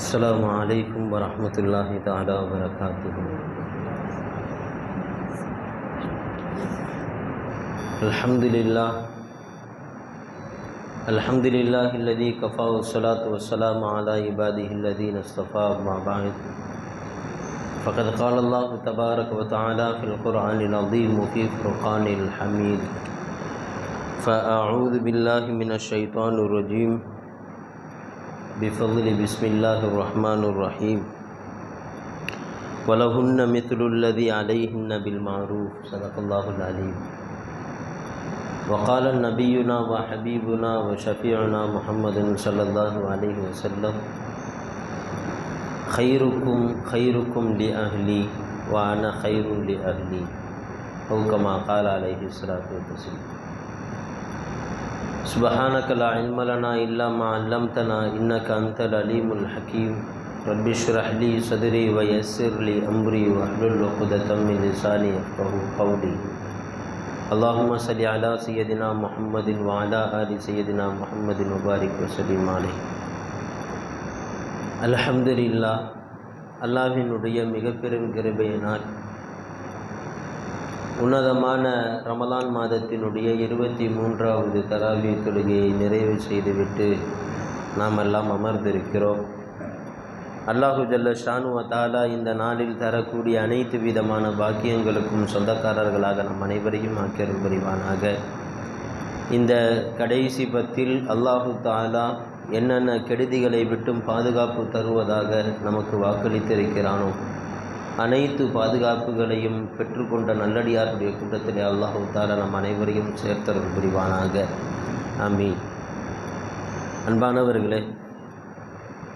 السلام عليكم ورحمة الله تعالى وبركاته. الحمد لله الذي كفى والصلاة والسلام على عباده الذين اصطفى. أما بعد فقد قال الله تبارك وتعالى في القرآن العظيم وفي فرقان الحميد: فأعوذ بالله من الشيطان الرجيم بفضل بسم الله الرحمن الرحيم ولهن مثل الذي عليهن بالمعروف. صدق الله العليم. وقال نبينا وحبيبنا وشفيعنا محمد صلى الله عليه وسلم: خيركم لأهلي وأنا خير لأهلي، أو كما قال عليه الصلاة والسلام. سبحانك لا علم لنا إلا ما علمتنا إنك أنت العليم الحكيم. رب اشرح لي صدري ويسر لي أمري واحلل عقدة من لساني يفقهوا قولي. اللهم صل على سيدنا محمد وعلى آل سيدنا محمد وبارك وسلم عليه. அல்ஹம்துலில்லாஹ். அல்லாஹ்வினுடைய மிகப்பெரும் கிருபையினால் உன்னதமான ரமலான் மாதத்தினுடைய 23வது தராவி தொழுகையை நிறைவு செய்துவிட்டு நாம் எல்லாம் அமர்ந்திருக்கிறோம். அல்லாஹு ஜல்ல ஷானு வ தஆலா இந்த நாளில் தரக்கூடிய அனைத்து விதமான பாக்கியங்களுக்கும் சொந்தக்காரர்களாக நம் அனைவரையும் ஆக்கியருள் புரிவானாக. இந்த கடைசி பத்தில் அல்லாஹு தஆலா என்னென்ன கெடுதிகளை விட்டும் பாதுகாப்பு தருவதாக நமக்கு வாக்களித்திருக்கிறானோ அனைத்து பாதுகாப்புகளையும் பெற்றுக்கொண்ட நல்லடியாருடைய கூட்டத்திலே அல்லாஹு தஆலா நம் அனைவரையும் சேர்த்தருள் புரிவானாக. ஆமீன். அன்பானவர்களே,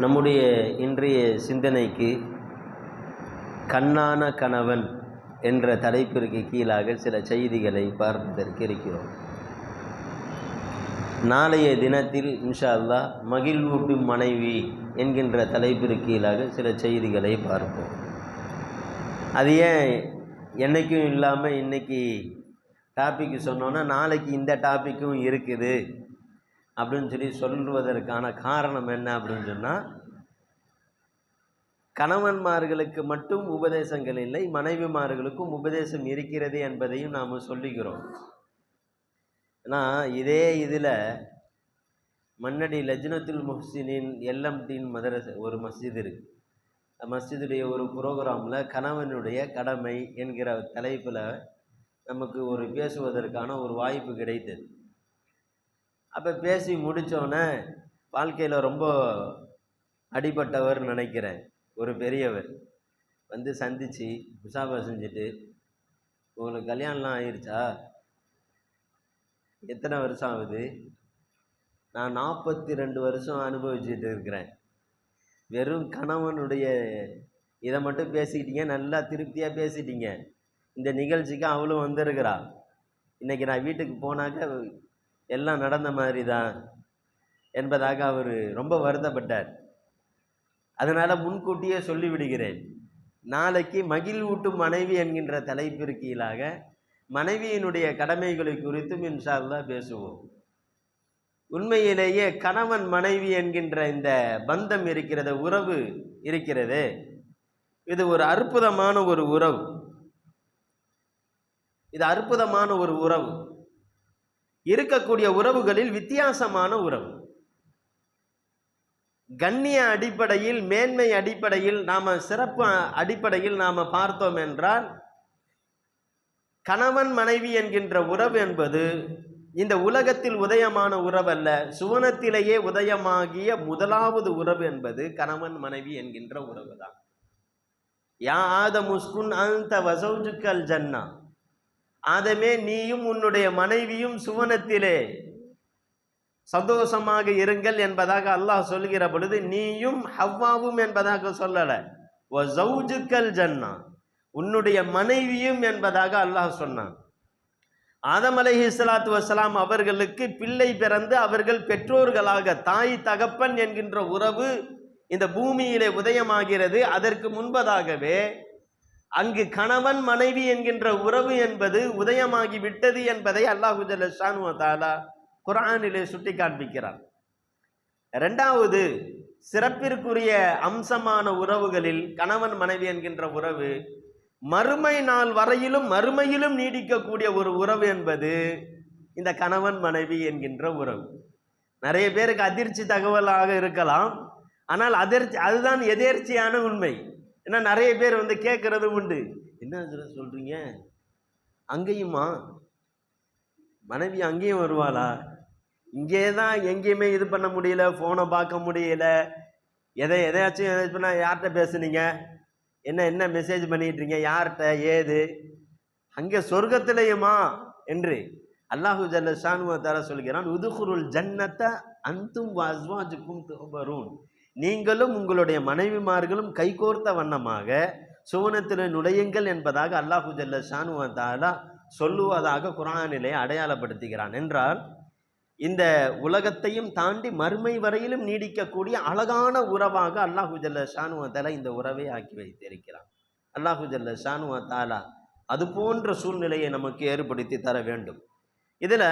நம்முடைய இன்றைய சிந்தனைக்கு கண்ணான கணவன் என்ற தலைப்பிற்கு கீழாக சில செய்திகளை பார்ப்பதற்கு இருக்கிறோம். நாளைய தினத்தில் இன்ஷா அல்லாஹ் மகிழ்வூட்டும் மனைவி என்கின்ற தலைப்பிற்கு கீழாக சில செய்திகளை பார்ப்போம். அது ஏன் என்றைக்கும் இல்லாமல் இன்றைக்கி டாப்பிக்கு சொன்னோன்னா நாளைக்கு இந்த டாப்பிக்கும் இருக்குது அப்படின்னு சொல்வதற்கான காரணம் என்ன அப்படின்னு சொன்னால், கணவன்மார்களுக்கு மட்டும் உபதேசங்கள் இல்லை, மனைவிமார்களுக்கும் உபதேசம் இருக்கிறது என்பதையும் நாம் சொல்லிக்கிறோம். ஆனால் இதே இதில் மன்னடி லஜ்னத்துல் முஹ்சினின் எல்எம்டின் மதரசா ஒரு மஸ்ஜித் இருக்குது. மஸ்ஜிதுடைய ஒரு ப்ரோக்ராமில் கணவனுடைய கடமை என்கிற தலைப்பில் நமக்கு ஒரு பேசுவதற்கான ஒரு வாய்ப்பு கிடைத்தது. அப்போ பேசி முடித்தோன்னே வாழ்க்கையில் ரொம்ப அடிபட்டவர் நினைக்கிறேன் ஒரு பெரியவர் வந்து சந்தித்து முசாஃபா செஞ்சுட்டு, உங்களுக்கு கல்யாணம்லாம் ஆயிடுச்சா, எத்தனை வருஷம் ஆகுது? நான் 42 வருஷம் அனுபவிச்சுட்டு இருக்கிறேன். வெறும் கணவனுடைய இதை மட்டும் பேசிக்கிட்டீங்க, நல்லா திருப்தியாக பேசிட்டீங்க. இந்த நிகழ்ச்சிக்கு அவளும் வந்திருக்கிறா. இன்றைக்கி நான் வீட்டுக்கு போனாக்க எல்லாம் நடந்த மாதிரி தான் என்பதாக அவர் ரொம்ப வருத்தப்பட்டார். அதனால் முன்கூட்டியே சொல்லிவிடுகிறேன், நாளைக்கு மகிழ்வூட்டும் மனைவி என்கின்ற தலைப்பிற்கு கீழாக மனைவியினுடைய கடமைகளை குறித்தும் இன்ஷா அல்லாஹ் பேசுவோம். உண்மையிலேயே கணவன் மனைவி என்கின்ற இந்த பந்தம் இருக்கிறது, உறவு இருக்கிறது, இது ஒரு அற்புதமான ஒரு உறவு. இது அற்புதமான ஒரு உறவு. இருக்கக்கூடிய உறவுகளில் வித்தியாசமான உறவு. கண்ணிய அடிப்படையில், மேன்மை அடிப்படையில், நாம சிறப்பு அடிப்படையில் நாம பார்த்தோம் என்றால், கணவன் மனைவி என்கின்ற உறவு என்பது இந்த உலகத்தில் உதயமான உறவல்ல, சுவனத்திலேயே உதயமாகிய முதலாவது உறவு என்பது கணவன் மனைவி என்கின்ற உறவு தான். யா ஆதமுஸ்குன் அன்த வஸௌஜுக்கல் ஜன்னா, ஆதமே நீயும் உன்னுடைய மனைவியும் சுவனத்திலே சந்தோஷமாக இருங்கள் என்பதாக அல்லாஹ் சொல்கிற பொழுது நீயும் ஹவ்வாவும் என்பதாக சொல்லல, வஸௌஜுக்கல் ஜன்னா, உன்னுடைய மனைவியும் என்பதாக அல்லாஹ் சொன்னான். ஆதம் அலைஹிஸ்ஸலாத்து வஸ்ஸலாம் அவர்களுக்கு பிள்ளை பிறந்து அவர்கள் பெற்றோர்களாக தாய் தகப்பன் என்கின்ற உறவு இந்த பூமியிலே உதயமாகிறது. அதற்கு முன்பதாகவே அங்கு கணவன் மனைவி என்கின்ற உறவு என்பது உதயமாகி விட்டது என்பதை அல்லாஹு ஜல்ல ஷானு வ தஆலா குர்ஆனிலே சுட்டி காண்பிக்கிறார். இரண்டாவது சிறப்பிற்குரிய அம்சமான உறவுகளில் கணவன் மனைவி என்கின்ற உறவு மறுமை நாள் வரையிலும் மறுமையிலும் நீடிக்கக்கூடிய ஒரு உறவு என்பது இந்த கணவன் மனைவி என்கின்ற உறவு. நிறைய பேருக்கு அதிர்ச்சி தகவலாக இருக்கலாம், ஆனால் அதுதான் எதேர்ச்சியான உண்மை. ஏன்னா நிறைய பேர் கேட்கறது உண்டு, என்ன சொல்றீங்க, அங்கேயுமா மனைவி அங்கேயும் வருவாளா? இங்கே தான் எங்கேயுமே இது பண்ண முடியல, ஃபோனை பார்க்க முடியல, எதையாச்சும் யார்கிட்ட பேசுனீங்க, என்ன மெசேஜ் பண்ணிட்டுருங்க, யார்கிட்ட ஏது, அங்கே சொர்க்கத்திலேயுமா என்று அல்லாஹு ஜல்ல ஷானு வ தஆலா சொல்கிறான், உதுகுருல் ஜன்னத அன்தும் வ அஸ்வாஜுக்கும் துஹ்பரூன், நீங்களும் உங்களுடைய மனைவிமார்களும் கைகோர்த்த வண்ணமாக சுவனத்தில் நுழையுங்கள் என்பதாக அல்லாஹு ஜல்ல ஷானு வ தஆலா சொல்லுவதாக குர்ஆனிலே அடையாளப்படுத்துகிறான். என்றால் இந்த உலகத்தையும் தாண்டி மறுமை வரையிலும் நீடிக்கக்கூடிய அழகான உறவாக அல்லாஹு ஜல்ல ஷானு வ தஆலா இந்த உறவை ஆக்கி வைத்திருக்கிறான். அல்லாஹு ஜல்ல ஷானு வ தஆலா அது போன்ற சூழ்நிலையை நமக்கு ஏற்படுத்தி தர வேண்டும். இதில்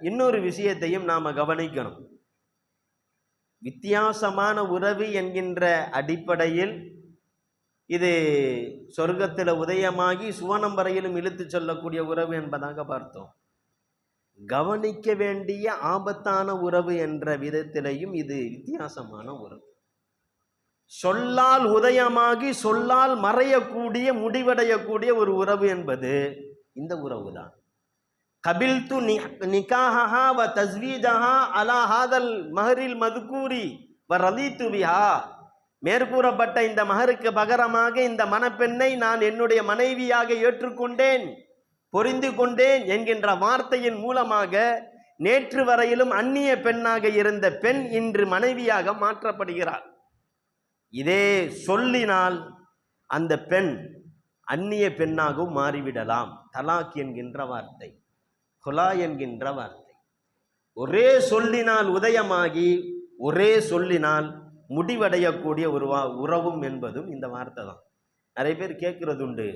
இன்னொரு விஷயத்தையும் நாம் கவனிக்கணும். வித்தியாசமான உறவு என்கின்ற அடிப்படையில் இது சொர்க்கத்தில் உதயமாகி சுவனம் வரையிலும் இழுத்து சொல்லக்கூடிய உறவு என்பதாக பார்த்தோம். கவனிக்க வேண்டிய ஆபத்தான உறவு என்ற விதத்திலையும் இது வித்தியாசமான உறவு. சொல்லால் உதயமாகி சொல்லால் மறையக்கூடிய முடிவடையக்கூடிய ஒரு உறவு என்பது இந்த உறவு தான். கபில்து நிகாஹா வ தஸ்வீஜஹா அலா ஹாதல் மஹரில் மதுகூரி வ ரலீது பிஹா, மேற்கூறப்பட்ட இந்த மஹருக்கு பகரமாக இந்த மணப்பெண்ணை நான் என்னுடைய மனைவியாக ஏற்றுக்கொண்டேன், பொரிந்து கொண்டேன் என்கின்ற வார்த்தையின் மூலமாக நேற்று வரையிலும் அந்நிய பெண்ணாக இருந்த பெண் இன்று மனைவியாக மாற்றப்படுகிறார். இதே சொல்லினால் அந்த பெண் அந்நிய பெண்ணாகவும் மாறிவிடலாம். தலாக் என்கின்ற வார்த்தை, குலா என்கின்ற வார்த்தை ஒரே சொல்லினால் உதயமாகி ஒரே சொல்லினால் முடிவடையக்கூடிய ஒரு உறவும் என்பதும் இந்த வார்த்தை தான். நிறைய பேர் கேட்கறது உண்டு,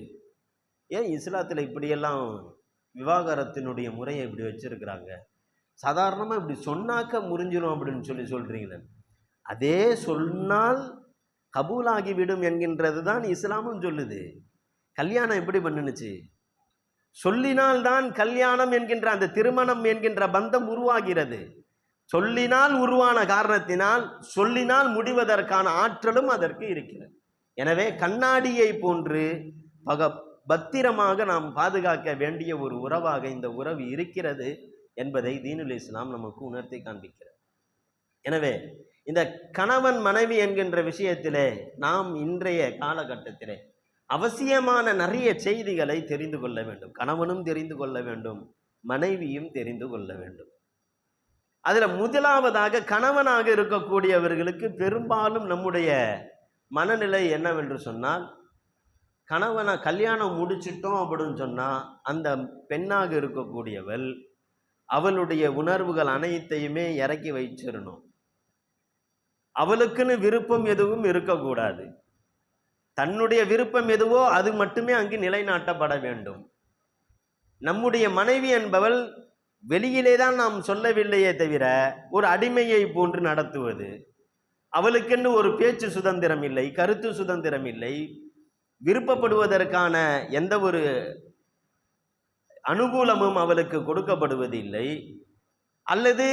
ஏன் இஸ்லாத்தில் இப்படியெல்லாம் விவாகரத்தினுடைய முறையை இப்படி வச்சிருக்கிறாங்க, சாதாரணமாக இப்படி சொன்னாக்க முறிஞ்சிடும் அப்படின்னு சொல்கிறீங்களே. அதே சொன்னால் கபூலாகிவிடும் என்கின்றது தான் இஸ்லாமும் சொல்லுது. கல்யாணம் எப்படி பண்ணுனுச்சு? சொல்லினால்தான் கல்யாணம் என்கின்ற அந்த திருமணம் என்கின்ற பந்தம் உருவாகிறது. சொல்லினால் உருவான காரணத்தினால் சொல்லினால் முடிவதற்கான ஆற்றலும் அதற்கு இருக்கிறது. எனவே கண்ணாடியை போன்று பத்திரமாக நாம் பாதுகாக்க வேண்டிய ஒரு உறவாக இந்த உறவு இருக்கிறது என்பதை தீனுல் இஸ்லாம் நமக்கு உணர்த்தி காண்பிக்கிறது. எனவே இந்த கணவன் மனைவி என்கின்ற விஷயத்திலே நாம் இன்றைய காலகட்டத்திலே அவசியமான நிறைய செய்திகளை தெரிந்து கொள்ள வேண்டும். கணவனும் தெரிந்து கொள்ள வேண்டும், மனைவியும் தெரிந்து கொள்ள வேண்டும். அதில் முதலாவதாக கணவனாக இருக்கக்கூடியவர்களுக்கு பெரும்பாலும் நம்முடைய மனநிலை என்னவென்று சொன்னால், கணவனை கல்யாணம் முடிச்சிட்டோம் அப்படின்னு சொன்னால் அந்த பெண்ணாக இருக்கக்கூடியவள் அவளுடைய உணர்வுகள் அனைத்தையுமே இறக்கி வச்சிடணும். அவளுக்குன்னு விருப்பம் எதுவும் இருக்கக்கூடாது. தன்னுடைய விருப்பம் எதுவோ அது மட்டுமே அங்கு நிலைநாட்டப்பட வேண்டும். நம்முடைய மனைவி என்பவள் வெளியிலே தான் நாம் சொல்லவில்லையே தவிர ஒரு அடிமையை போன்று நடத்துவது, அவளுக்கென்று ஒரு பேச்சு சுதந்திரம் இல்லை, கருத்து சுதந்திரம் இல்லை, விருப்பப்படுவதற்கான எந்த ஒரு அனுகூலமும் அவளுக்கு கொடுக்கப்படுவதில்லை, அல்லது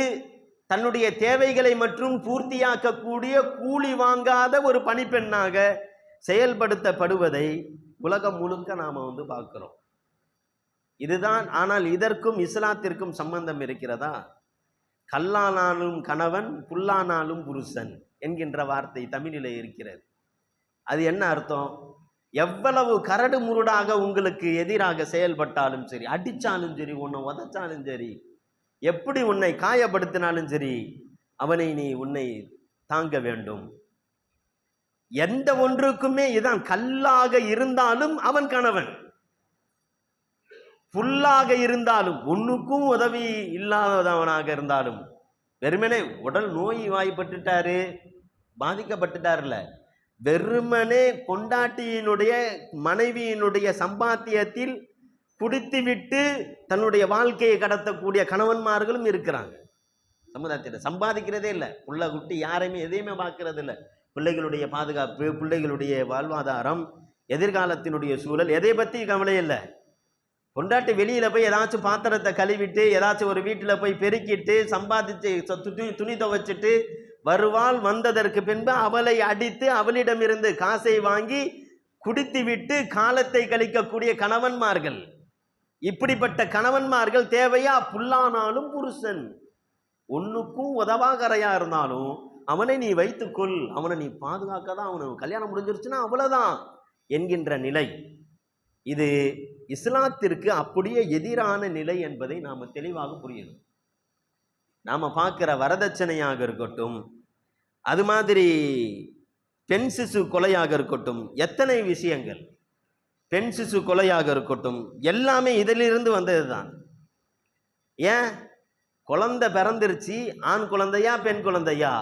தன்னுடைய தேவைகளை மற்றும் பூர்த்தியாக்கக்கூடிய கூலி வாங்காத ஒரு பணிப்பெண்ணாக செயல்படுத்தப்படுவதை உலகம் முழுக்க நாம் பார்க்கிறோம். இதுதான். ஆனால் இதற்கும் இஸ்லாத்திற்கும் சம்பந்தம் இருக்கிறதா? கல்லானாலும் கணவன் புல்லானாலும் புருஷன் என்கின்ற வார்த்தை தமிழிலே இருக்கிறது. அது என்ன அர்த்தம்? எவ்வளவு கரடு முருடாக உங்களுக்கு எதிராக செயல்பட்டாலும் சரி, அடித்தாலும் சரி, உன்னை உதைச்சாலும் சரி, எப்படி உன்னை காயப்படுத்தினாலும் சரி, அவனை நீ உன்னை தாங்க வேண்டும். எந்த ஒன்றுக்குமே இதான். கல்லாக இருந்தாலும் அவன் கணவன், புல்லாக இருந்தாலும், ஒன்றுக்கும் உதவி இல்லாதவனாக இருந்தாலும், வெறுமனே உடல் நோய் வாய்ப்பட்டுட்டாரு, பாதிக்கப்பட்டுட்டார்ல, வெறுமனே பொண்டாட்டியினுடைய மனைவியினுடைய சம்பாத்தியத்தில் குடித்துவிட்டு தன்னுடைய வாழ்க்கையை கடத்தக்கூடிய கணவன்மார்களும் இருக்கிறாங்க. சமுதாயத்தில் சம்பாதிக்கிறதே இல்லை. புள்ள குட்டி யாரையுமே எதையுமே பார்க்கறது இல்லை. பிள்ளைகளுடைய பாதுகாப்பு, பிள்ளைகளுடைய வாழ்வாதாரம், எதிர்காலத்தினுடைய சூழல், எதை பற்றி கவலை இல்லை. பொண்டாட்டி வெளியில் போய் ஏதாச்சும் பாத்திரத்தை கழுவிட்டு, ஏதாச்சும் ஒரு வீட்டில் போய் பெருக்கிட்டு, சம்பாதிச்சு துணி துவைச்சிட்டு வருவாள். வந்ததற்கு பின்பு அவளை அடித்து அவளிடமிருந்து காசை வாங்கி குடித்து விட்டு காலத்தை கழிக்கக்கூடிய கணவன்மார்கள். இப்படிப்பட்ட கணவன்மார்கள் தேவையா? புல்லானாலும் புருஷன், ஒன்றுக்கும் உதவாகரையா இருந்தாலும் அவனை நீ வைத்துக்கொள், அவனை நீ பாதுகாக்க தான், அவனுக்கு கல்யாணம் முடிஞ்சிருச்சுன்னா அவ்வளோதான் என்கின்ற நிலை. இது இஸ்லாத்திற்கு அப்படியே எதிரான நிலை என்பதை நாம் தெளிவாக புரியணும். நாம் பார்க்குற வரதட்சணையாக இருக்கட்டும், அது மாதிரி பெண் சிசு கொலையாக இருக்கட்டும், எத்தனை விஷயங்கள், பெண் சிசு கொலையாக இருக்கட்டும், எல்லாமே இதிலிருந்து வந்தது தான். ஏன்? குழந்தை பிறந்துருச்சு, ஆண் குழந்தையா பெண் குழந்தையா?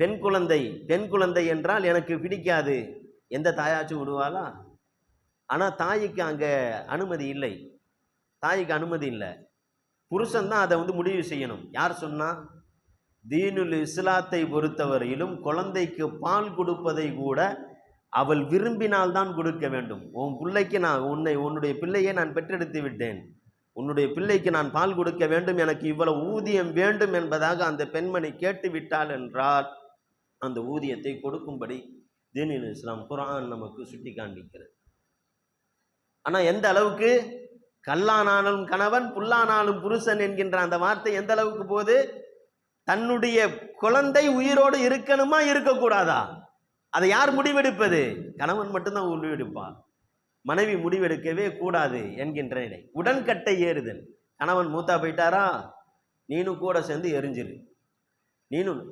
பெண் குழந்தை. பெண் குழந்தை என்றால் எனக்கு பிடிக்காது, எந்த தாயாச்சும் விடுவாளா? ஆனால் தாய்க்கு அங்கே அனுமதி இல்லை. தாய்க்கு அனுமதி இல்லை. புருஷன் தான் அதை முடிவு செய்யணும். யார் சொன்னா? தீனுல் இஸ்லாத்தை பொறுத்தவரையிலும் குழந்தைக்கு பால் கொடுப்பதை கூட அவள் விரும்பினால் தான் கொடுக்க வேண்டும். உன் பிள்ளைக்கு நான் உன்னுடைய பிள்ளையை நான் பெற்றெடுத்து விட்டேன், உன்னுடைய பிள்ளைக்கு நான் பால் கொடுக்க வேண்டும், எனக்கு இவ்வளவு ஊதியம் வேண்டும் என்பதாக அந்த பெண்மணி கேட்டு விட்டாள் என்றால் அந்த ஊதியத்தை கொடுக்கும்படி தீனுல் இஸ்லாம் குர்ஆன் நமக்கு சுட்டி காண்பிக்கிறது. ஆனால் எந்த அளவுக்கு? கல்லானாலும் கணவன், புல்லானாலும் புருஷன் என்கின்ற அந்த வார்த்தை எந்த அளவுக்கு போகுது? தன்னுடைய குழந்தை உயிரோடு இருக்கணுமா இருக்கக்கூடாதா? அதை யார் முடிவெடுப்பது? கணவன் மட்டும்தான் முடிவெடுப்பான், மனைவி முடிவெடுக்கவே கூடாது என்கின்ற நிலை. உடன்கட்டை ஏறுதல். கணவன் மூத்தா போயிட்டாரா, நீனும் கூட சேர்ந்து எரிஞ்சிரு. நீனும்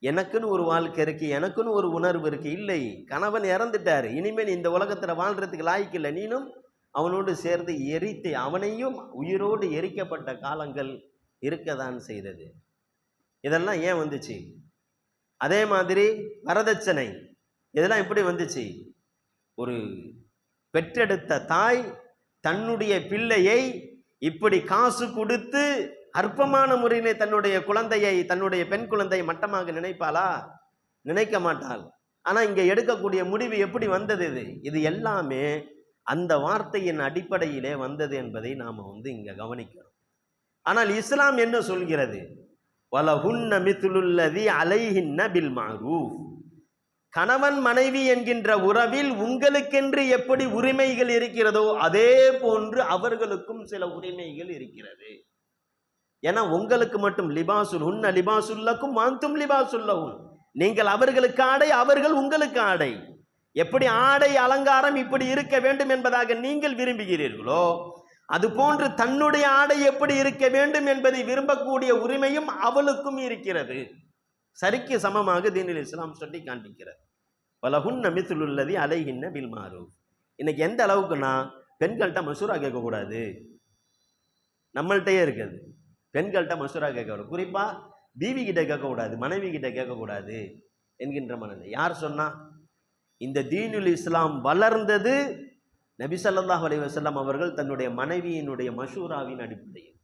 எனக்குன்னு ஒரு வாழ்க்கை இருக்கு, எனக்குன்னு ஒரு உணர்வு இருக்கு. இல்லை, கணவன் இறந்துட்டாரு, இனிமேல் இந்த உலகத்தில் வாழ்றதுக்கு லாய்க்கு இல்லை, நீனும் அவனோடு சேர்ந்து எரித்து அவனையும் உயிரோடு எரிக்கப்பட்ட காலங்கள் இருக்கதான் செய்தது. இதெல்லாம் ஏன் வந்துச்சு? அதே மாதிரி வரதட்சணை, இதெல்லாம் எப்படி வந்துச்சு? ஒரு பெற்றெடுத்த தாய் தன்னுடைய பிள்ளையை இப்படி காசு கொடுத்து அற்பமான முறையிலே தன்னுடைய குழந்தையை, தன்னுடைய பெண் குழந்தையை மட்டமாக நினைப்பாளா? நினைக்க மாட்டாள். ஆனால் இங்கே எடுக்கக்கூடிய முடிவு எப்படி வந்தது? இது எல்லாமே அந்த வார்த்தையின் அடிப்படையிலே வந்தது என்பதை நாம் இங்கே கவனிக்கிறோம். ஆனால் இஸ்லாம் என்ன சொல்கிறது? வலஹுன்ன மித்லுல்லதி அலைஹின்ன பில் மஅரூஃப். கணவன் மனைவி என்கின்ற உறவில் உங்களுக்கென்று எப்படி உரிமைகள் இருக்கிறதோ அதே போன்று அவர்களுக்கும் சில உரிமைகள் இருக்கிறது. ஏன்னா உங்களுக்கு மட்டும் லிபாசுல் ஹுன்ன லிபாசுல்லக்கும் வாந்தும் லிபாசுல்லஹும், நீங்கள் அவர்களுக்கு ஆடை, அவர்கள் உங்களுக்கு ஆடை. எப்படி ஆடை அலங்காரம் இப்படி இருக்க வேண்டும் என்பதாக நீங்கள் விரும்புகிறீர்களோ அதுபோன்று தன்னுடைய ஆடை எப்படி இருக்க வேண்டும் என்பதை விரும்பக்கூடிய உரிமையும் அவளுக்கும் இருக்கிறது. சரிக்கு சமமாக தீனுல் இஸ்லாம் சொல்லி காண்பிக்கிறது. வலஹுன்ன மித்லுல்லதி அலைஹின்ன பில் மஅரூஃப். இன்னைக்கு எந்த அளவுக்குன்னா பெண்கள்கிட்ட மசூரா கேட்கக்கூடாது, நம்மள்கிட்டயே இருக்குது. பெண்கள்கிட்ட மசூரா கேட்கக்கூடாது, குறிப்பாக பீவி கிட்ட கேட்கக்கூடாது, மனைவி கிட்ட கேட்கக்கூடாது என்கின்ற மனநிலை. யார் சொன்னா? இந்த தீனுல் இஸ்லாம் வளர்ந்தது நபி ஸல்லல்லாஹு அலைஹி வஸல்லம் அவர்கள் தன்னுடைய மனைவியினுடைய மஷூராவின் அடிப்படையில்.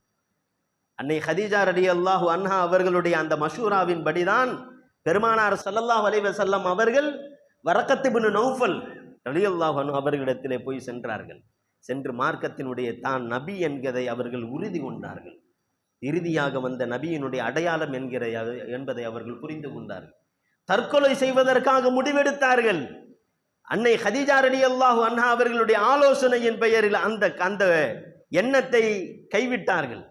அன்னை ஹதீஜா ரலியல்லாஹு அன்ஹா அவர்களுடைய அந்த மஷூராவின் படிதான் பெருமானார் ஸல்லல்லாஹு அலைஹி வஸல்லம் அவர்கள் வரக்கத் இப்னு நௌஃபல் ரலியல்லாஹு அன்ஹு அவர்களிடத்திலே போய் சென்றார்கள். சென்று மார்க்கத்தினுடைய தான் நபி என்கிறதை அவர்கள் உறுதி கொண்டார்கள். இறுதியாக வந்த நபியினுடைய அடையாளம் என்பதை அவர்கள் புரிந்து கொண்டார்கள். தற்கொலை செய்வதற்காக முடிவெடுத்தார்கள். அன்னை ஹதீஜா ரலியல்லாஹு அன்ஹா அவர்களுடைய ஆலோசனையின் பெயரில் அந்த எண்ணத்தை கைவிட்டார்கள்.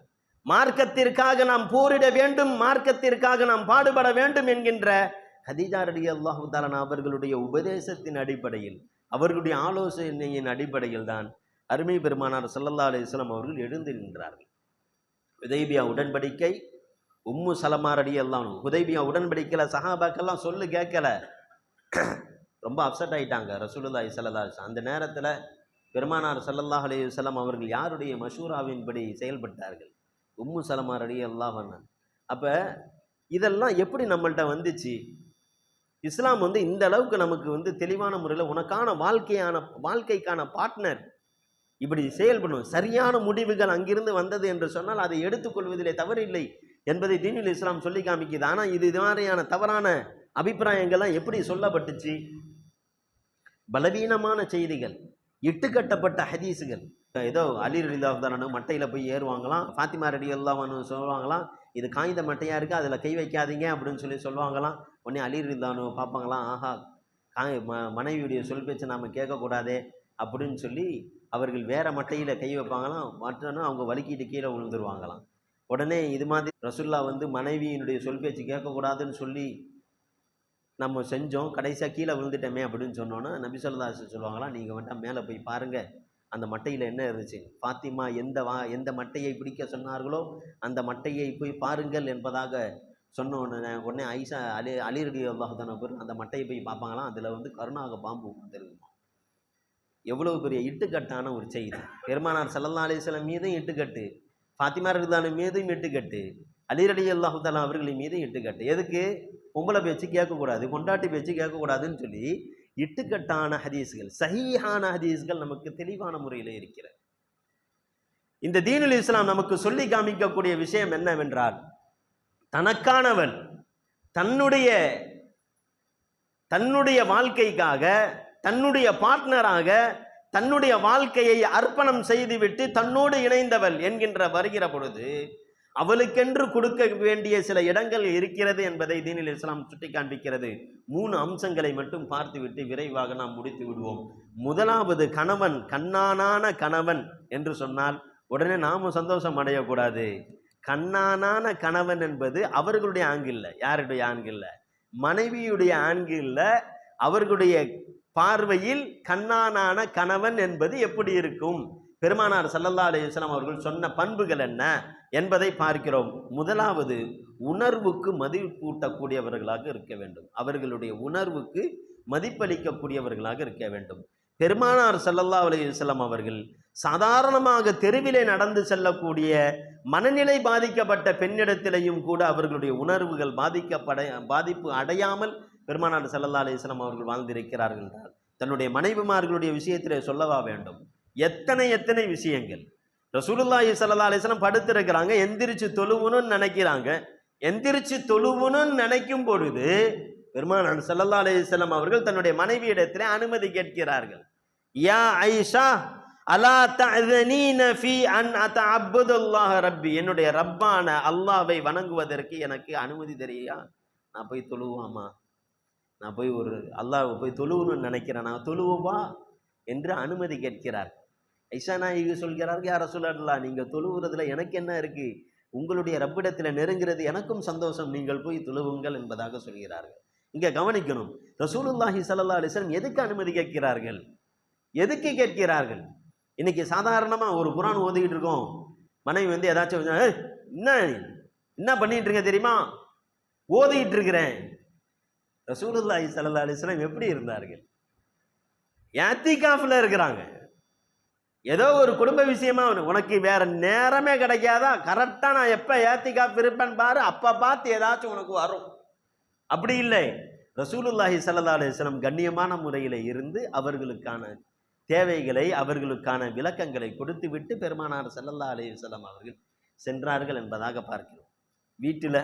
மார்க்கத்திற்காக நாம் போரிட வேண்டும், மார்க்கத்திற்காக நாம் பாடுபட வேண்டும் என்கின்ற ஹதீஜா ரலியல்லாஹு தஆலா அவர்களுடைய உபதேசத்தின் அடிப்படையில், அவர்களுடைய ஆலோசனையின் அடிப்படையில் தான் அருமை பெருமானார் ஸல்லல்லாஹு அலைஹி வஸல்லம் அவர்கள் எழுந்து நின்றார்கள். ஹுதைபியா உடன்படிக்கை, உம்மு சலமா ரலியல்லாஹு அன்ஹா, ஹுதைபியா உடன்படிக்கையில் சஹாபாக்கெல்லாம் சொல்லு கேட்கல, ரொம்ப அப்செட் ஆகிட்டாங்க ரசூலுல்லாஹி ஸல்லல்லாஹு அலைஹி வஸல்லம். அந்த நேரத்தில் பெருமானார் ஸல்லல்லாஹு அலைஹி வஸல்லம் அவர்கள் யாருடைய மஷூராவின்படி செயல்பட்டார்கள்? உம்மு சலமா ரலியல்லாஹு அன்ஹா. அப்போ இதெல்லாம் எப்படி நம்மள்கிட்ட வந்துச்சு? இஸ்லாம் இந்த அளவுக்கு நமக்கு தெளிவான முறையில் உனக்கான வாழ்க்கைக்கான பார்ட்னர் இப்படி செயல்படணும், சரியான முடிவுகள் அங்கிருந்து வந்தது என்று சொன்னால் அதை எடுத்துக்கொள்வதிலே தவறில்லை. என்பதை தீனுல் இஸ்லாம் சொல்லி காமிக்குது. ஆனால் இது மாதிரியான தவறான அபிப்பிராயங்கள்லாம் எப்படி சொல்லப்பட்டுச்சு? பலவீனமான செய்திகள், இட்டுக்கட்டப்பட்ட ஹதீஸுகள். ஏதோ அலி ரலியல்லாஹு மட்டையில் போய் ஏறுவாங்களாம், ஃபாத்திமா ரலியல்லாஹு அன்ஹா சொல்லுவாங்களாம், இது காய்ந்த மட்டையாக இருக்குது, அதில் கை வைக்காதீங்க அப்படின்னு சொல்லி சொல்லுவாங்களாம். உடனே அலி ரலியல்லாஹு பார்ப்பாங்களாம், ஆஹா மனைவியுடைய சொல் பேச்சு நாம் கேட்கக்கூடாதே அப்படின்னு சொல்லி அவர்கள் வேற மட்டையில் கை வைப்பாங்களாம். மற்றனா அவங்க வலிக்கிட்டு கீழே விழுந்துருவாங்களாம். உடனே இது மாதிரி ரசுல்லா மனைவியினுடைய சொல் பேச்சு கேட்கக்கூடாதுன்னு சொல்லி நம்ம செஞ்சோம், கடைசியாக கீழே விழுந்துட்டோமே அப்படின்னு சொன்னோன்னா நபி ஸல்லல்லாஹு அலைஹி வஸல்லம் சொல்லுவாங்களாம், நீங்கள் வேண்டாம் மேலே போய் பாருங்கள் அந்த மட்டையில் என்ன இருந்துச்சு. ஃபாத்திமா எந்த மட்டையை பிடிக்க சொன்னார்களோ அந்த மட்டையை போய் பாருங்கள் என்பதாக சொன்ன உடனே ஐஷா அலி ரலியல்லாஹு அன்ஹு அந்த மட்டையை போய் பார்ப்பாங்களாம். அதில் கருணாக பாம்பு வந்துருக்குமா. எவ்வளவு பெரிய இட்டுக்கட்டான ஒரு செய்தி. பெருமானார் ஸல்லல்லாஹு அலைஹி வஸல்லம் மீதும் இட்டுக்கட்டு, ஃபாத்திமா ரலியல்லாஹு மீதும் இட்டுக்கட்டு, அலி ரலியல்லாஹு தஆலா அவர்களின் மீதும் இட்டுக்கட்டு. எதுக்கு? பொம்பளை பேச்சு கேட்கக்கூடாது, கொண்டாட்டி பேச்சு கேட்கக்கூடாதுன்னு சொல்லி இட்டுக்கட்டான ஹதீஸ்கள், சஹீஹான ஹதீஸ்கள் நமக்கு தெளிவான முறையில் இருக்கிறது. இந்த தீனுல் இஸ்லாம் நமக்கு சொல்லி காமிக்கக்கூடிய விஷயம் என்னவென்றால், தனக்கானவன் தன்னுடைய வாழ்க்கைக்காக, தன்னுடைய பார்ட்னராக தன்னுடைய வாழ்க்கையை அர்ப்பணம் செய்துவிட்டு தன்னோடு இணைந்தவள் என்கின்ற வருகிற பொழுது அவளுக்கென்று கொடுக்க வேண்டிய சில இடங்கள் இருக்கிறது என்பதை தீனுல் இஸ்லாம் சுட்டி காண்பிக்கிறது. 3 அம்சங்களை மட்டும் பார்த்துவிட்டு விரைவாக நாம் முடித்து விடுவோம். முதலாவது, கணவன், கண்ணானான கணவன் என்று சொன்னால் உடனே நாமும் சந்தோஷம் அடையக்கூடாது. கண்ணானான கணவன் என்பது அவர்களுடைய ஆங்கிள், யாருடைய ஆங்கிள்? மனைவியுடைய ஆங்கிள். அவர்களுடைய பார்வையில் கண்ணானான கணவன் என்பது எப்படி இருக்கும்? பெருமானார் ஸல்லல்லாஹு அலைஹி வஸல்லம் அவர்கள் சொன்ன பண்புகள் என்ன என்பதை பார்க்கிறோம். முதலாவது, உணர்வுக்கு மதிப்பூட்டக்கூடியவர்களாக இருக்க வேண்டும். அவர்களுடைய உணர்வுக்கு மதிப்பளிக்கக்கூடியவர்களாக இருக்க வேண்டும். பெருமானார் ஸல்லல்லாஹு அலைஹி வஸல்லம் அவர்கள் சாதாரணமாக தெருவிலே நடந்து செல்லக்கூடிய மனநிலை பாதிக்கப்பட்ட பெண்ணிடத்திலேயும் கூட அவர்களுடைய உணர்வுகள் பாதிப்பு அடையாமல் பெருமானார் ஸல்லல்லாஹு அலைஹி வஸல்லம் அவர்கள் வாழ்ந்திருக்கிறார்கள் என்றால் தன்னுடைய மனைவிமார்களுடைய விஷயத்திலே சொல்லவா வேண்டும்? எத்தனை விஷயங்கள். ரசூலுல்லாஹி ஸல்லல்லாஹு அலைஹி வஸல்லம் படுத்திருக்கிறாங்க, எந்திரிச்சு தொழுவுன்னு நினைக்கிறாங்க. எந்திரிச்சு தொழுவுன்னு நினைக்கும் பொழுது பெருமானார் ஸல்லல்லாஹு அலைஹி வஸல்லம் அவர்கள் தன்னுடைய மனைவியிடத்திலே அனுமதி கேட்கிறார்கள். யா ஐஷா அலா தஅதனீன ஃபீ அன் அத்தஅபுதுல்லாஹ ரப்பி, என்னுடைய ரப்பான அல்லாஹ்வை வணங்குவதற்கு எனக்கு அனுமதி தெரியா? நான் போய் தொழுவாமா? நான் போய் அல்லாஹ்வை போய் தொழுவணும்னு நினைக்கிறேன், நான் தொழுவா என்று அனுமதி கேட்கிறார். ஐஷா நாயகி சொல்கிறார்கள், யா ரசூலல்லாஹ், நீங்கள் தொழுவுறதுல எனக்கு என்ன இருக்கு? உங்களுடைய ரப்பிடத்தில் நெருங்கிறது எனக்கும் சந்தோஷம், நீங்கள் போய் தொழுவுங்கள் என்பதாக சொல்கிறார்கள். இங்கே கவனிக்கணும், ரசூலுல்லாஹி ஸல்லல்லாஹு அலைஹி வஸல்லம் எதுக்கு அனுமதி கேட்கிறார்கள்? எதுக்கு கேட்கிறார்கள்? இன்னைக்கு சாதாரணமாக ஒரு குர்ஆன் ஓதிக்கிட்டு இருக்கோம், மனைவி ஏதாச்சும் என்ன பண்ணிட்டு இருக்க தெரியுமா? ஓதிக்கிட்டு இருக்கிறேன். ரசூலுல்லாஹி ஸல்லல்லாஹு அலைஹி வஸல்லம் எப்படி இருந்தார்கள்? இஅ்திகாஃப்ல இருக்கிறாங்க. ஏதோ ஒரு குடும்ப விஷயமா உனக்கு வேற நேரமே கிடைக்காதா? கரெக்டா நான் எப்ப இஅ்திகாஃப் இருப்பேன் பாரு, அப்ப பார்த்து ஏதாச்சும் உனக்கு வரும். அப்படி இல்லை. ரசூலுல்லாஹி ஸல்லல்லாஹு அலைஹி வஸல்லம் கண்ணியமான முறையில் இருந்து அவர்களுக்கான தேவைகளை, அவர்களுக்கான விளக்கங்களை கொடுத்து விட்டு பெருமானார் ஸல்லல்லாஹு அலைஹி வஸல்லம் அவர்கள் சென்றார்கள் என்பதாக பார்க்கிறோம். வீட்டில்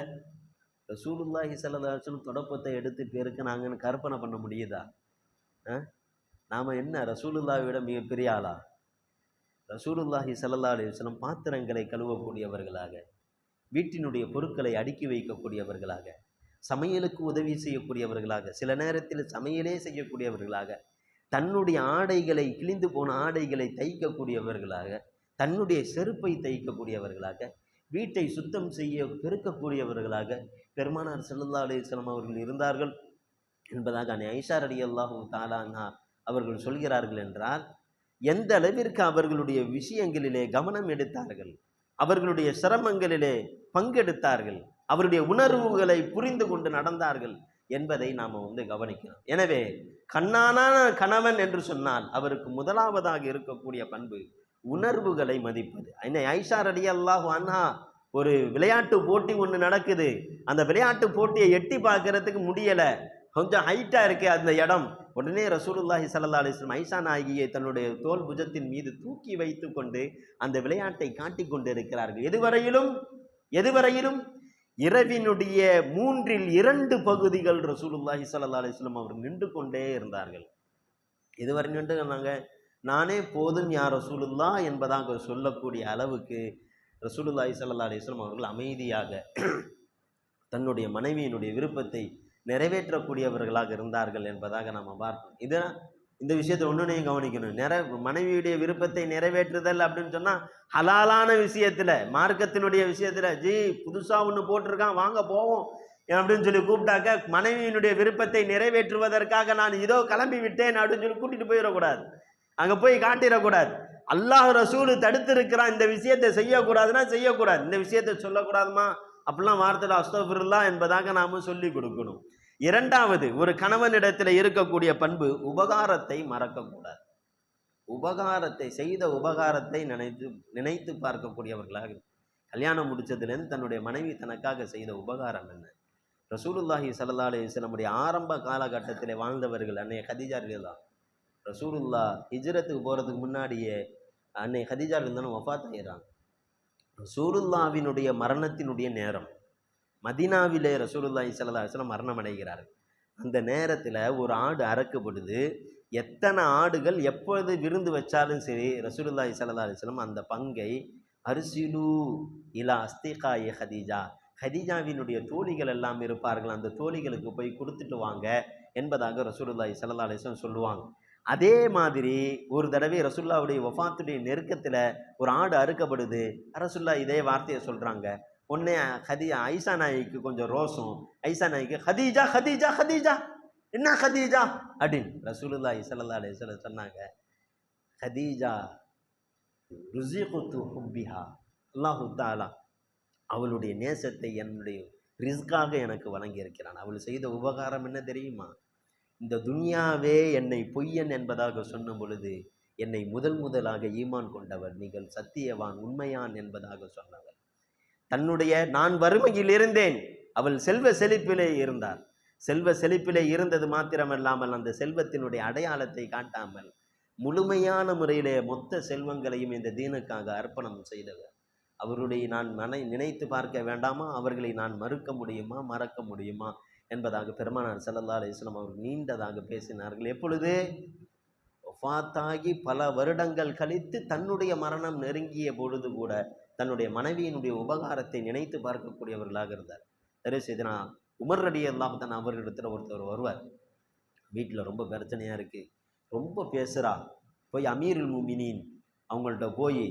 ரசூலுல்லாஹி ஸல்லல்லாஹு அலைஹி வஸல்லம் தொடப்பத்தை எடுத்து பெருக்கினாங்கன்னு கற்பனை பண்ண முடியுதா? நாம் என்ன ரசூலுல்லாஹ்விட மிகப்பெரிய ஆளா? ரசூலுல்லாஹி ஸல்லல்லாஹு அலைஹி வஸல்லம் பாத்திரங்களை கழுவக்கூடியவர்களாக, வீட்டினுடைய பொருட்களை அடுக்கி வைக்கக்கூடியவர்களாக, சமையலுக்கு உதவி செய்யக்கூடியவர்களாக, சில நேரத்தில் சமையலே செய்யக்கூடியவர்களாக, தன்னுடைய ஆடைகளை, கிழிந்து போன ஆடைகளை தைக்கக்கூடியவர்களாக, தன்னுடைய செருப்பை தைக்கக்கூடியவர்களாக, வீட்டை சுத்தம் செய்ய பெருக்கக்கூடியவர்களாக பெருமானார் ஸல்லல்லாஹு அலைஹி வஸல்லம் அவர்கள் இருந்தார்கள் என்பதாக ஐஷா ரலியல்லாஹு தஆலா அன்ஹா அவர்கள் சொல்கிறார்கள். என்றால் எந்த அளவிற்கு அவர்களுடைய விஷயங்களிலே கவனம் எடுத்தார்கள், அவர்களுடைய சிரமங்களிலே பங்கெடுத்தார்கள், அவருடைய உணர்வுகளை புரிந்து கொண்டு நடந்தார்கள் என்பதை நாம் கவனிக்கிறோம். எனவே கண்ணானான கணவன் என்று சொன்னால் அவருக்கு முதலாவதாக இருக்கக்கூடிய பண்பு உணர்வுகளை மதிப்பது. ஐஷா ரலியல்லாஹு அன்ஹா ஒரு விளையாட்டு போட்டி ஒன்று நடக்குது, அந்த விளையாட்டு போட்டியை எட்டி பார்க்கறதுக்கு முடியலை, கொஞ்சம் ஹைட்டாக இருக்கு அந்த இடம். உடனே ரசூலுல்லாஹி ஸல்லல்லாஹு அலைஹி வஸல்லம் ஐஷா நாயகியை தன்னுடைய தோல் புஜத்தின் மீது தூக்கி வைத்து கொண்டு அந்த விளையாட்டை காட்டி கொண்டு இருக்கிறார்கள். எதுவரையிலும் இரவினுடைய 2/3 பகுதிகள் ரசூலுல்லாஹி ஸல்லல்லாஹு அலைஹி வஸல்லம் அவர்கள் நின்று கொண்டே இருந்தார்கள். இதுவரை நின்று நாங்கள் நானே போதும் யா ரசூலுல்லாஹ் என்பதாக சொல்லக்கூடிய அளவுக்கு ரசூலுல்லாஹி ஸல்லல்லாஹு அலைஹி வஸல்லம் அவர்கள் அமைதியாக தன்னுடைய மனைவியினுடைய விருப்பத்தை நிறைவேற்றக்கூடியவர்களாக இருந்தார்கள் என்பதாக நாம் பார்ப்போம். இந்த விஷயத்தை ஒன்றுனையும் கவனிக்கணும். மனைவியுடைய விருப்பத்தை நிறைவேற்றுதல் அப்படின்னு சொன்னால் ஹலாலான விஷயத்தில், மார்க்கத்தினுடைய விஷயத்தில், புதுசாக ஒன்று போட்டிருக்கான் வாங்க போவோம் அப்படின்னு சொல்லி கூப்பிட்டாக்க மனைவியினுடைய விருப்பத்தை நிறைவேற்றுவதற்காக நான் இதோ கிளம்பி விட்டேன் அப்படின்னு சொல்லி கூட்டிகிட்டு போயிடக்கூடாது, அங்கே போய் காட்டிடக்கூடாது. அல்லாஹ் ரசூல் தடுத்திருக்கிறான், இந்த விஷயத்தை செய்யக்கூடாதுன்னா செய்யக்கூடாது, இந்த விஷயத்தை சொல்லக்கூடாதுமா அப்படிலாம் வார்த்தையில் அஸ்தக்ஃபிருல்லாஹ் என்பதாக நாம் சொல்லி கொடுக்கணும். இரண்டாவது, ஒரு கணவனிடத்தில் இருக்கக்கூடிய பண்பு உபகாரத்தை மறக்கக்கூடாது. செய்த உபகாரத்தை நினைத்து பார்க்கக்கூடியவர்களாக. கல்யாணம் முடிச்சதுலேருந்து தன்னுடைய மனைவி தனக்காக செய்த உபகாரம் என்ன? ரசூலுல்லாஹி ஸல்லல்லாஹு அலைஹி வஸல்லம் ஆரம்ப காலகட்டத்தில் வாழ்ந்தவர்கள் அன்னை கதீஜா தான். ரசூலுல்லா ஹிஜ்ரத்துக்கு போகிறதுக்கு முன்னாடியே அன்னை கதீஜா இருந்தாலும் வஃபாத் ஆயிடுறாங்க. ரசூலுல்லாவினுடைய மரணத்தினுடைய நேரம், மதீனாவிலே ரசூலுல்லாஹி ஸல்லல்லாஹு அலைஹி வஸல்லம் மரணம் அடைகிறார்கள். அந்த நேரத்தில் ஒரு ஆடு அறுக்கப்படுது. எத்தனை ஆடுகள் எப்பொழுது விருந்து வச்சாலும் சரி ரசூலுல்லாஹி ஸல்லல்லாஹு அலைஹி வஸல்லம் அந்த பங்கை அர்சிலு இலா அஸ்திகாய ஹதீஜாவினுடைய தோழிகள் எல்லாம் இருப்பார்கள், அந்த தோழிகளுக்கு போய் கொடுத்துட்டு வாங்க என்பதாக ரசூலுல்லாஹி ஸல்லல்லாஹு அலைஹி வஸல்லம் சொல்லுவாங்க. அதே மாதிரி ஒரு தடவை ரசூலுல்லாஹ்வுடைய வஃபாத்துடைய நெருக்கத்தில் ஒரு ஆடு அறுக்கப்படுது. ரசூலுல்லாஹ் இதே வார்த்தையை சொல்கிறாங்க. உடனே ஐஷா நாய்க்கு கொஞ்சம் ரோசம். ஐஷா நாய்க்கு ஹதீஜா ஹதீஜா ஹதீஜா என்ன ஹதீஜா அப்படின்னு ரசூலுல்லாஹி ஸல்லல்லாஹு அலைஹி வஸல்லம் சொன்னாங்க. ஹதீஜா ருஸிகுத்து ஹுப்பிஹா, அல்லாஹு தஆலா அவளுடைய நேசத்தை என்னுடைய ரிஸ்காக எனக்கு வழங்கி இருக்கிறான். அவள் செய்த உபகாரம் என்ன தெரியுமா? இந்த துன்யாவே என்னை பொய்யன் என்பதாக சொன்ன பொழுது என்னை முதலாக ஈமான் கொண்டவர், நீங்கள் சத்தியவான் உண்மையான் என்பதாக சொன்னவர். நான் வறுமையில் இருந்தேன், அவள் செல்வ செழிப்பிலே இருந்தார். செல்வ செழிப்பிலே இருந்தது மாத்திரமல்லாமல் அந்த செல்வத்தினுடைய அடையாளத்தை காட்டாமல் முழுமையான முறையிலே மொத்த செல்வங்களையும் இந்த தீனுக்காக அர்ப்பணம் செய்தவர். அவருடைய நான் நினைத்து பார்க்க வேண்டாமா? அவர்களை நான் மறுக்க மறக்க முடியுமா என்பதாக பெருமானார் ஸல்லல்லாஹு அலைஹி வஸல்லம் அவர்கள் நீண்டதாக பேசினார்கள். எப்பொழுது? வஃபாத்தாகி பல வருடங்கள் கழித்து தன்னுடைய மரணம் நெருங்கிய பொழுது கூட தன்னுடைய மனைவியினுடைய உபகாரத்தை நினைத்து பார்க்கக்கூடியவர்களாக இருந்தார். செய்தனா உமர் ரலியல்லாஹு தஆலா அவர்களிடத்தில் ஒருத்தர் வருவார். வீட்டில் ரொம்ப பிரச்சனையாக இருக்குது, ரொம்ப பேசுகிறா, போய் அமீருல் முஃமினீன் அவங்கள்ட்ட போய்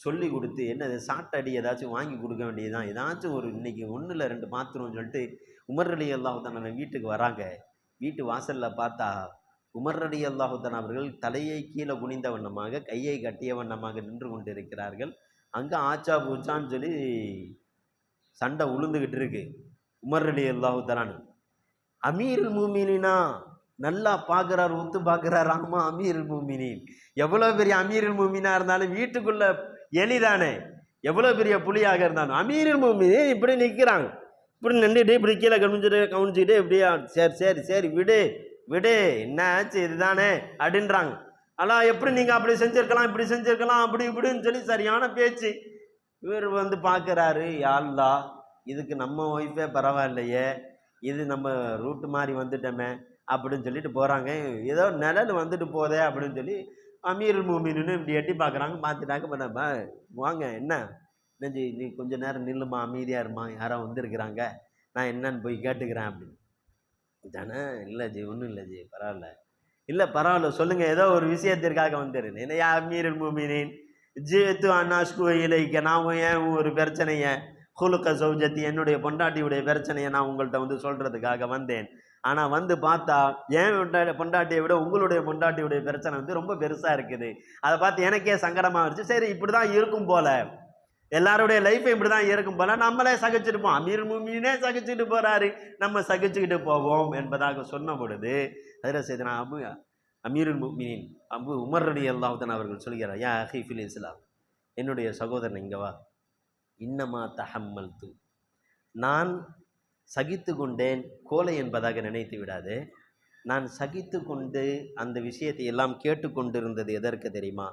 சொல்லி கொடுத்து என்ன சாட்டடி ஏதாச்சும் வாங்கி கொடுக்க வேண்டியதுதான், ஏதாச்சும் ஒரு இன்னைக்கு 1 இல்லை 2 பாத்திரம்னு சொல்லிட்டு உமர் ரலியல்லாஹு தஆலா வீட்டுக்கு வராங்க. வீட்டு வாசலில் பார்த்தா உமர் ரலியல்லாஹு தஆலா அவர்கள் தலையை கீழே குனிந்த வண்ணமாக கையை கட்டிய வண்ணமாக நின்று கொண்டு இருக்கிறார்கள். அங்கே ஆச்சா பூச்சான்னு சொல்லி சண்டை உளுந்துக்கிட்டு இருக்கு. உமர் ரலியல்லாஹு தஆலா அமீருல் முஃமினீனா நல்லா பார்க்குறார், ஒத்து பார்க்குறார். ஆமாம், அமீருல் முஃமினீன். எவ்வளோ பெரிய அமீருல் முஃமினா இருந்தாலும் வீட்டுக்குள்ள எளிதானே, எவ்வளோ பெரிய புலியாக இருந்தாலும் அமீருல் முஃமினீன் இப்படி நிற்கிறாங்க. இப்படி நின்றுட்டு இப்படி கீழே கவனிச்சுக்கிட்டு இப்படியா சரி சரி விடு விடு என்ன ஆச்சு இதுதானே அப்படின்றாங்க. ஆனால் எப்படி நீங்கள் அப்படி செஞ்சுருக்கலாம் இப்படி செஞ்சுருக்கலாம் அப்படி இப்படின்னு சொல்லி சரியான பேச்சு. இவர் பார்க்குறாரு, யா அல்லாஹ் இதுக்கு நம்ம ஒய்ஃபே பரவாயில்லையே, இது நம்ம ரூட்டு மாதிரி வந்துட்டோமே அப்படின்னு சொல்லிட்டு போகிறாங்க. ஏதோ நிழல் வந்துட்டு போதே அப்படின்னு சொல்லி அமீருல் முஃமினீன் இப்படி எட்டி பார்க்குறாங்க. பார்த்துட்டாக்க பண்ணப்பா வாங்க என்ன நெஞ்சு நீ கொஞ்சம் நேரம் நில்லுமா, அமைதியாக இருமா, யாரோ வந்திருக்கிறாங்க, நான் என்னன்னு போய் கேட்டுக்கிறேன் அப்படின்னு தானே. இல்லை ஜி ஒன்றும் இல்லை ஜி பரவாயில்ல, இல்லை பரவாயில்ல சொல்லுங்கள், ஏதோ ஒரு விஷயத்திற்காக வந்துடுறேன். என்னையா அமீருல் முஃமினீன் ஜீத்து அன்னாஷ்கு இலைக்க, நான் ஏன் ஒரு பிரச்சனையை ஹுலுக்க சௌஜத்தி என்னுடைய பொண்டாட்டியுடைய பிரச்சனையை நான் உங்கள்கிட்ட சொல்கிறதுக்காக வந்தேன். ஆனால் பார்த்தா ஏன் பொண்டாட்டியை விட உங்களுடைய பொண்டாட்டியுடைய பிரச்சனை ரொம்ப பெருசாக இருக்குது. அதை பார்த்து எனக்கே சங்கடமாக இருந்துச்சு. சரி இப்படி தான் இருக்கும் போல், எல்லாருடைய லைஃபை இப்படி தான் இருக்கும் போல் நம்மளே சகிச்சுட்டுப்போம். அமீருல் முஃமினீனே சகிச்சுட்டு போகிறாரு, நம்ம சகிச்சுக்கிட்டு போவோம் என்பதாக சொன்ன பொழுது அதில் செய்தனா அமீருல் முஃமினீன் உமர் ரலியல்லாஹு தஆலா அவர்கள் சொல்கிறார், யா அஹி ஃபில் இஸ்லாம், என்னுடைய சகோதரன் இங்கே வா, இன்னமா தஹம்மல்து, நான் சகித்து கொண்டேன், கோலை என்பதாக நினைத்து விடாது. நான் சகித்து கொண்டு அந்த விஷயத்தை எல்லாம் கேட்டுக்கொண்டிருந்தது எதற்கு தெரியுமா?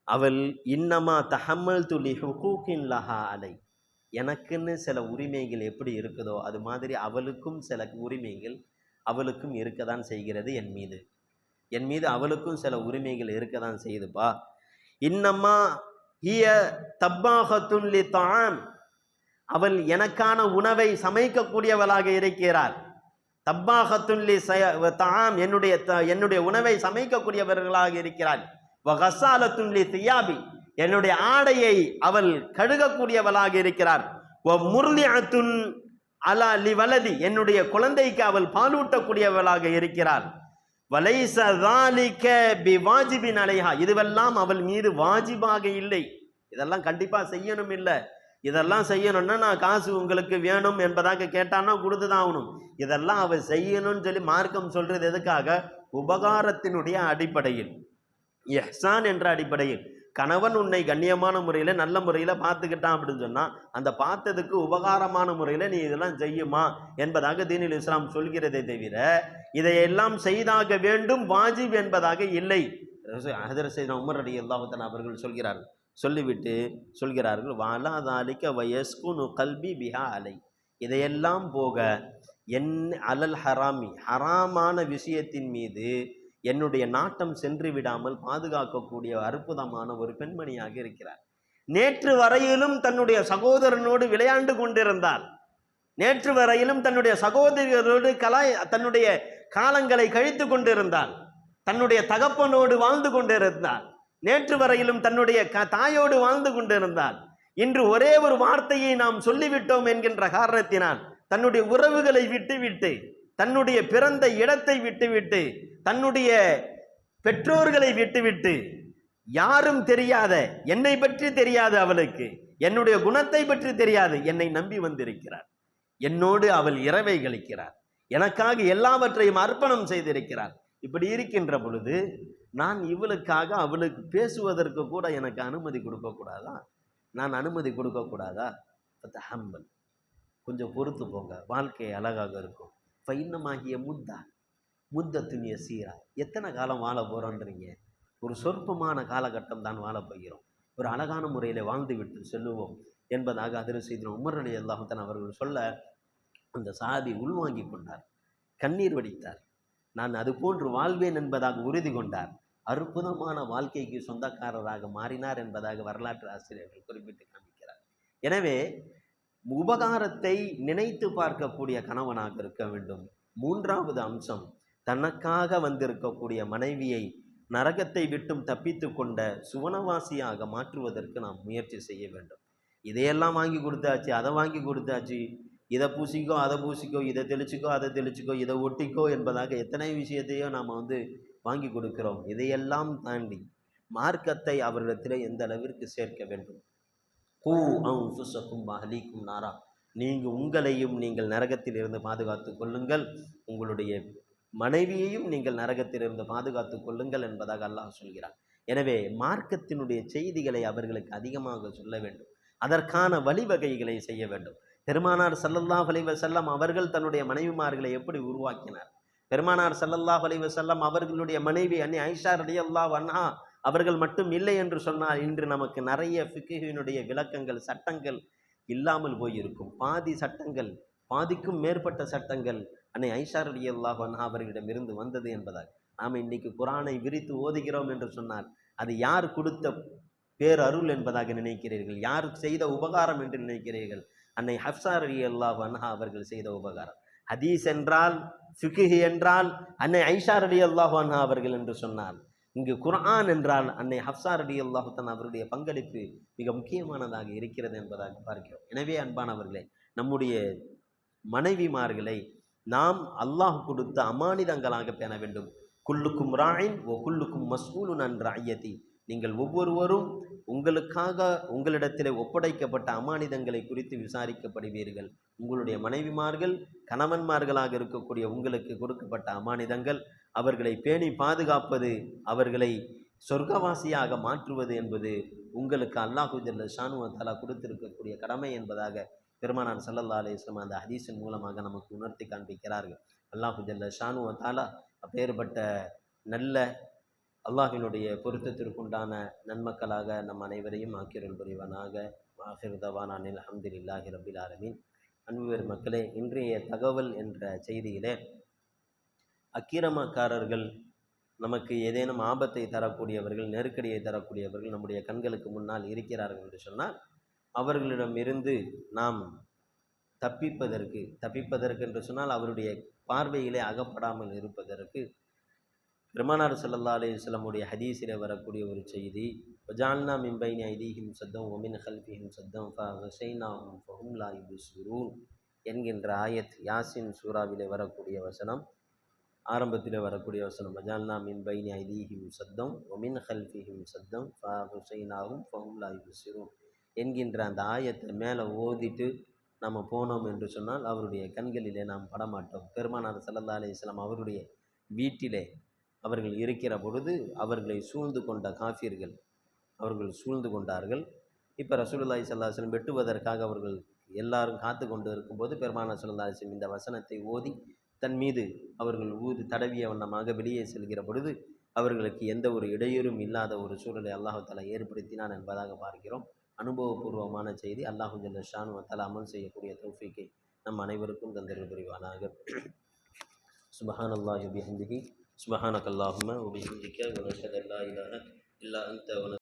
அவள் இன்னமா தஹம்மல்து லி ஹுகூகின் லஹா அலை, எனக்குன்னு சில உரிமைகள் எப்படி இருக்குதோ அது மாதிரி அவளுக்கும் சில உரிமைகள் அவளுக்கும் இருக்க தான் செய்கிறது என் மீது அவளுக்கும் சில உரிமைகள் இருக்க தான் செய்யுதுப்பா. இன்னம்மா ஹிய தப்பாகத்துன் லி தஆம், அவள் எனக்கான உணவை சமைக்கக்கூடியவளாக இருக்கிறாள். தப்பாகத்துன் லி தஆம், என்னுடைய உணவை சமைக்கக்கூடியவர்களாக இருக்கிறாள். வகசாலத்துன் லி தியாபி, என்னுடைய ஆடையை அவள் கழுகக்கூடியவளாக இருக்கிறார். முர்லிஅத்துன் அலா லி வலதி, என்னுடைய குழந்தைக்கு அவள் பாலூட்டக்கூடியவளாக இருக்கிறாள். வலைஸ ஸாலிக பிவாஜிபின் அலைஹா, இதுவெல்லாம் அவள் மீது வாஜிபாக இல்லை. இதெல்லாம் கண்டிப்பா செய்யணும் இல்லை, இதெல்லாம் செய்யணும்னா நான் காசு உங்களுக்கு வேணும் என்பதாக கேட்டான்னா கொடுத்துதான் ஆகணும். இதெல்லாம் அவள் செய்யணும்னு சொல்லி மார்க்கம் சொல்றது எதுக்காக? உபகாரத்தினுடைய அடிப்படையில், இஹ்சான் என்ற அடிப்படையில். கணவன் உன்னை கண்ணியமான முறையில் நல்ல முறையில் பார்த்துக்கிட்டான் அப்படின்னு சொன்னால் அந்த பார்த்ததுக்கு உபகாரமான முறையில் நீ இதெல்லாம் செய்யுமா என்பதாக தீனுல் இஸ்லாம் சொல்கிறதே தவிர இதையெல்லாம் செய்தாக வேண்டும் வாஜிப் என்பதாக இல்லை. ஹஜ்ரத் சையதுனா உமர் ரலியல்லாஹு தஆலா அவர்கள் சொல்கிறார்கள், சொல்லிவிட்டு சொல்கிறார்கள், வாலா தாலிக வயஸ்குனு கல்பி பிஹா அலை, இதையெல்லாம் போக என் அலல் ஹராமி, ஹராமான விஷயத்தின் மீது என்னுடைய நாட்டம் சென்று விடாமல் பாதுகாக்கக்கூடிய அற்புதமான ஒரு பெண்மணியாக இருக்கிறார். நேற்று வரையிலும் தன்னுடைய சகோதரனோடு விளையாண்டு கொண்டிருந்தாள், நேற்று வரையிலும் தன்னுடைய சகோதரர்களோடு தன்னுடைய காலங்களை கழித்து கொண்டிருந்தாள், தன்னுடைய தகப்பனோடு வாழ்ந்து கொண்டிருந்தாள், நேற்று வரையிலும் தன்னுடைய தாயோடு வாழ்ந்து கொண்டிருந்தாள். இன்று ஒரே ஒரு வார்த்தையை நாம் சொல்லிவிட்டோம் என்கின்ற காரணத்தினால் தன்னுடைய உறவுகளை விட்டுவிட்டு, தன்னுடைய பிறந்த இடத்தை விட்டுவிட்டு, தன்னுடைய பெற்றோர்களை விட்டுவிட்டு, யாரும் தெரியாத, என்னை பற்றி தெரியாது அவளுக்கு, என்னுடைய குணத்தை பற்றி தெரியாது, என்னை நம்பி வந்திருக்கிறார். என்னோடு அவள் இரவை கழிக்கிறார், எனக்காக எல்லாவற்றையும் அர்ப்பணம் செய்திருக்கிறார். இப்படி இருக்கின்ற பொழுது நான் இவளுக்காக அவளுக்கு பேசுவதற்கு கூட எனக்கு அனுமதி கொடுக்கக்கூடாதா? நான் அனுமதி கொடுக்கக்கூடாதா? ஹம்பல், கொஞ்சம் பொறுத்து போங்க, வாழ்க்கை அழகாக இருக்கும். ஃபைன்னமாகிய முத்தத்துனிய சீரா, எத்தனை காலம் வாழ போகிறோன்றீங்க? ஒரு சொற்பமான காலகட்டம் தான் வாழ போகிறோம், ஒரு அழகான முறையில் வாழ்ந்து விட்டு செல்லுவோம் என்பதாக ஹஜ்ரத் சையதுனா உமர் ரலியல்லாஹு தஆலா அவர்கள் சொல்ல அந்த சஹாபி உள்வாங்கி கொண்டார், கண்ணீர் வடித்தார். நான் அது போன்று வாழ்வேன் என்பதாக உறுதி கொண்டார். அற்புதமான வாழ்க்கைக்கு சொந்தக்காரராக மாறினார் என்பதாக வரலாற்று ஆசிரியர்கள் குறிப்பிட்டு காண்பிக்கிறார். எனவே உபகாரத்தை நினைத்து பார்க்கக்கூடிய கணவனாக இருக்க வேண்டும். மூன்றாவது அம்சம், தனக்காக வந்திருக்கக்கூடிய மனைவியை நரகத்தை விட்டும் தப்பித்து கொண்ட சுவனவாசியாக மாற்றுவதற்கு நாம் முயற்சி செய்ய வேண்டும். இதையெல்லாம் வாங்கி கொடுத்தாச்சு, அதை வாங்கி கொடுத்தாச்சு, இதை பூசிக்கோ அதை பூசிக்கோ, இதை தெளிச்சிக்கோ அதை தெளிச்சிக்கோ, இதை ஒட்டிக்கோ என்பதாக எத்தனை விஷயத்தையோ நாம் வாங்கி கொடுக்கிறோம். இதையெல்லாம் தாண்டி மார்க்கத்தை அவரிடத்தில் எந்த அளவிற்கு சேர்க்க வேண்டும். கூ அன்ஃபுஸக்கும் வஅஹ்லீக்கும் நாரா, நீங்கள் உங்களையும் நீங்கள் நரகத்தில் இருந்து பாதுகாத்து கொள்ளுங்கள், உங்களுடைய மனைவியையும் நீங்கள் நரகத்திலிருந்து பாதுகாத்து கொள்ளுங்கள் என்பதாக அல்லாஹ் சொல்கிறார். எனவே மார்க்கத்தினுடைய செய்திகளை அவர்களுக்கு அதிகமாக சொல்ல வேண்டும், அதற்கான வழிவகைகளை செய்ய வேண்டும். பெருமானார் ஸல்லல்லாஹு அலைஹி வஸல்லம் அவர்கள் தன்னுடைய மனைவிமார்களை எப்படி உருவாக்கினார்? பெருமானார் ஸல்லல்லாஹு அலைஹி வஸல்லம் அவர்களுடைய மனைவி அன்னி ஆயிஷா ரலியல்லாஹு அன்ஹா அவர்கள் மட்டும் இல்லை என்று சொன்னால் இன்று நமக்கு நிறைய ஃபிக்ஹினுடைய விளக்கங்கள், சட்டங்கள் இல்லாமல் போயிருக்கும். பாதி சட்டங்கள், பாதிக்கும் மேற்பட்ட சட்டங்கள் அன்னை ஆயிஷா ரலியல்லாஹு அன்ஹா அவர்களிடமிருந்து வந்தது என்பதாக நாம் இன்னைக்கு குர்ஆனை விரித்து ஓதுகிறோம் என்று சொன்னால் அது யார் கொடுத்த பேரருள் என்பதாக நினைக்கிறீர்கள்? யார் செய்த உபகாரம் என்று நினைக்கிறீர்கள்? அன்னை ஹஃப்ஸா ரலியல்லாஹு அன்ஹா அவர்கள் செய்த உபகாரம். ஹதீஸ் என்றால், ஃபிக்ஹ் என்றால் அன்னை ஆயிஷா ரலியல்லாஹு அன்ஹா அவர்கள் என்று சொன்னால், இங்கு குர்ஆன் என்றால் அன்னை ஹஃப்ஸா ரலியல்லாஹு தஆலா அவருடைய பங்களிப்பு மிக முக்கியமானதாக இருக்கிறது என்பதாக பார்க்கிறோம். எனவே அன்பானவர்களே, நம்முடைய மனைவிமார்களை நாம் அல்லாஹ் கொடுத்த அமானிதங்களாக பேண வேண்டும். குல்லுக்கும் ராயின் ஓ குல்லுக்கும் மஸ்ஊலுன் அன் ரஅய்யதி, நீங்கள் ஒவ்வொருவரும் உங்களுக்காக உங்களிடத்தில் ஒப்படைக்கப்பட்ட அமானிதங்களை குறித்து விசாரிக்கப்படுவீர்கள். உங்களுடைய மனைவிமார்கள் கணவன்மார்களாக இருக்கக்கூடிய உங்களுக்கு கொடுக்கப்பட்ட அமானிதங்கள், அவர்களை பேணி பாதுகாப்பது, அவர்களை சொர்க்கவாசியாக மாற்றுவது என்பது உங்களுக்கு அல்லாஹு ஜல்ல ஷானு தஆலா கொடுத்திருக்கக்கூடிய கடமை என்பதாக பெருமானார் ஸல்லல்லாஹு அலைஹி வஸல்லம் அந்த ஹதீஸின் மூலமாக நமக்கு உணர்த்தி காண்பிக்கிறார்கள். அல்லாஹு ஜல்ல ஷானு தஆலா அப்பேற்பட்ட நல்ல அல்லாஹினுடைய பொருத்தத்திற்குண்டான நன்மக்களாக நம் அனைவரையும் ஆக்கியருள் புரிவானாக. ஆஹிர் தவானா அனில் அல்ஹம்துலில்லாஹி ரப்பில் ஆலமீன். அன்புவேர் மக்களே, இன்றைய தகவல் என்ற செய்தியிலே அக்கிரமக்காரர்கள், நமக்கு ஏதேனும் ஆபத்தை தரக்கூடியவர்கள், நெருக்கடியை தரக்கூடியவர்கள் நம்முடைய கண்களுக்கு முன்னால் இருக்கிறார்கள் என்று சொன்னால், அவர்களிடமிருந்து நாம் தப்பிப்பதற்கு என்று சொன்னால் அவருடைய பார்வையிலே அகப்படாமல் இருப்பதற்கு பெருமானார் ஸல்லல்லாஹு அலைஹி வஸல்லமுடைய ஹதீஸிலே வரக்கூடிய ஒரு செய்தி, வஜஅல்னா மின் பைனி ஐதீஹிம் சத்தம் வமின் ஹல்ஃபிஹிம் சத்தம் ஃபஹஷைனாஹும் ஃபஹும் லா யுப்ஸிரூன் என்கின்ற ஆயத் யாசின் சூராவிலே வரக்கூடிய வசனம், ஆரம்பத்தில் வரக்கூடிய வசனம், வஜஅல்னா மின் பைனி ஐதீஹிம் சத்தம் வமின் ஹல்ஃபிஹிம் சத்தம் ஃபஹஷைனாஹும் ஃபஹும் லா யுப்ஸிரூன் என்கின்ற அந்த ஆயத்தை மேலே ஓதிட்டு நம்ம போனோம் என்று சொன்னால் அவருடைய கண்களிலே நாம் படமாட்டோம். பெருமானார் ஸல்லல்லாஹு அலைஹி வஸல்லம் அவருடைய வீட்டிலே அவர்கள் இருக்கிற பொழுது அவர்களை சூழ்ந்து கொண்ட காஃபிர்கள் அவர்கள் சூழ்ந்து கொண்டார்கள். இப்போ ரசூலுல்லாஹி ஸல்லல்லாஹு அலைஹி வஸல்லம் வெட்டுவதற்காக அவர்கள் எல்லாரும் காத்து கொண்டு இருக்கும்போது பெருமானார் ஸல்லல்லாஹு அலைஹி வஸல்லம் இந்த வசனத்தை ஓதி தன் மீது அவர்கள் ஊதி தடவிய வண்ணமாக வெளியே செல்கிற பொழுது அவர்களுக்கு எந்த ஒரு இடையூறும் இல்லாத ஒரு சூழலை அல்லாஹ் தஆலா ஏற்படுத்தினான் என்பதாக பார்க்கிறோம். அனுபவபூர்வமான செய்தி. அல்லாஹ் ஜல்ல ஷானு வ தஆலா அமல் செய்யக்கூடிய தௌஃபீக்கை நம் அனைவருக்கும் தந்தருள் புரிவானாக. சுப்ஹானல்லாஹி வ பிஹம்திஹி சுப்ஹானக்கல்லாஹும்ம வ பிஹம்திக வ நஷ்ஹது அல்லா இலாஹா இல்லா அன்த